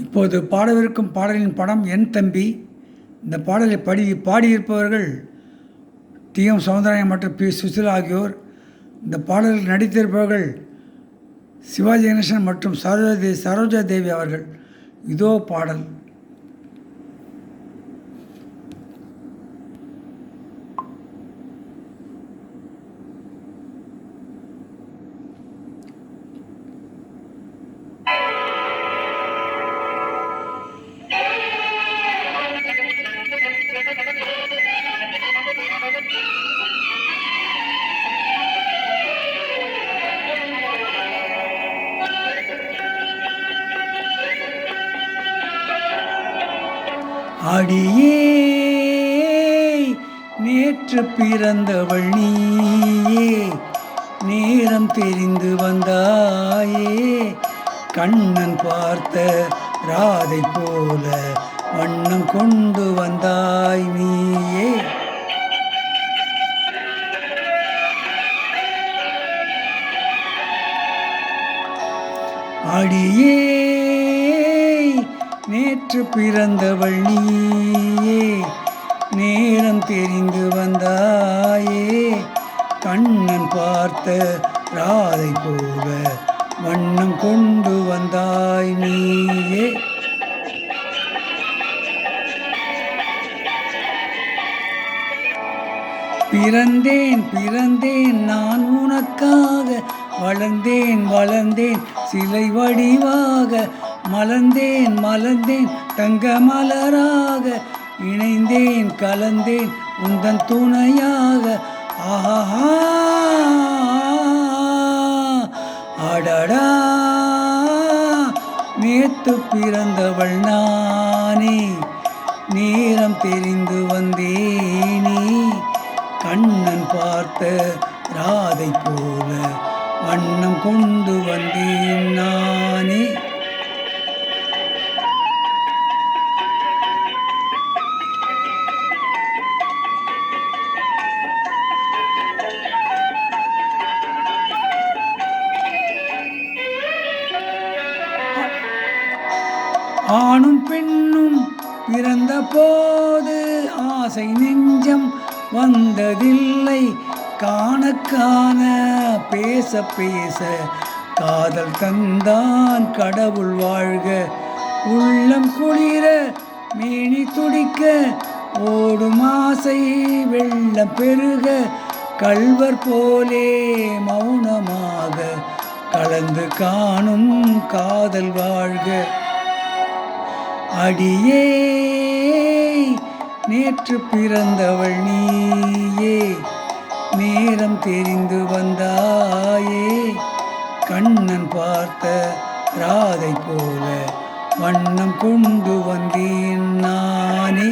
இப்போது பாடவிருக்கும் பாடலின் படம் என் தம்பி. இந்த பாடலை பாடியிருப்பவர்கள் டி.எம். சௌந்தரராயன் மற்றும் பி. சுசிலா ஆகியோர். இந்த பாடலில் நடித்திருப்பவர்கள் சிவாஜி கணேசன் மற்றும் சரோஜா தேவி அவர்கள். இதோ பாடல். அடியே நேற்று பிறந்தவள் நீயே, நேரம் தெரிந்து வந்தாயே, கண்ணன் பார்த்த ராதை போல வண்ணம் கொண்டு வந்தாய் நீயே. அடியே நேற்று பிறந்தவள் நீயே, நேரம் தெரிந்து வந்தாயே, கண்ணன் பார்த்த ராதை போல வண்ணம் கொண்டு வந்தாய் நீயே. பிறந்தேன் பிறந்தேன் நான் உனக்காக, வளர்ந்தேன் வளர்ந்தேன் சிலை வடிவாக, மலர்ந்தேன் மலர்ந்தேன் தங்க மலராக, இணைந்தேன் கலந்தேன் உந்தன் துணையாக. ஆஹா அடடா நேத்து பிறந்தவள் நானே, நேரம் தெரிந்து வந்தேனே, கண்ணன் பார்த்த ராதை போல வண்ணம் கொண்டு வந்தேன் நானே. ஆணும் பெண்ணும் பிறந்த போது ஆசை நெஞ்சம் வந்ததில்லை, காண காண பேச பேச காதல் தந்தான் கடவுள் வாழ்க. உள்ளம் குளிர மேனி துடிக்க ஓடும் ஆசை வெள்ளம் பெருக, கள்வர் போலே மௌனமாக கலந்து காணும் காதல் வாழ்க. அடியே நேற்று பிறந்தவள் நீயே, நேரம் தெரிந்து வந்தாயே, கண்ணன் பார்த்த ராதை போல வண்ணம் கொண்டு வந்தேன் நானே.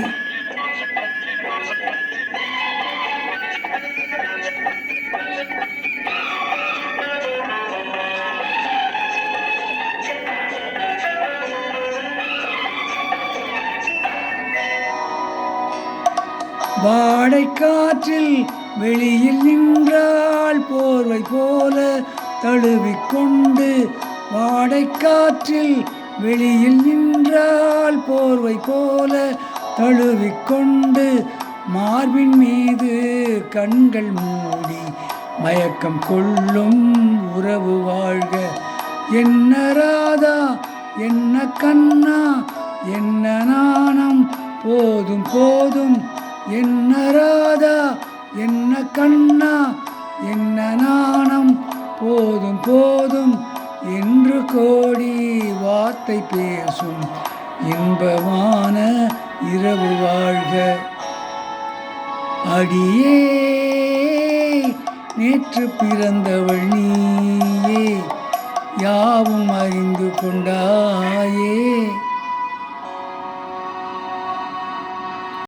வாடை காற்றில் வெளியில் நின்றாள் போர்வை போல தழுவிக்கொண்டு, வாடை காற்றில் வெளியில் நின்றாள் போர்வை போல தழுவிக்கொண்டு, மார்பின் மீது கண்கள் மூடி மயக்கம் கொள்ளும் உறவு வாழ்க. என்ன ராதா என்ன கண்ணா என்ன நாணம் போதும் போதும், என்ன ராதா என்ன கண்ணா என்ன நாணம் போதும் போதும், என்று கோடி வார்த்தை பேசும் இன்பமான இரவு வாழ்க. அடியே நேற்று பிறந்தவள் நீயே, யாவும் அறிந்து கொண்டாய்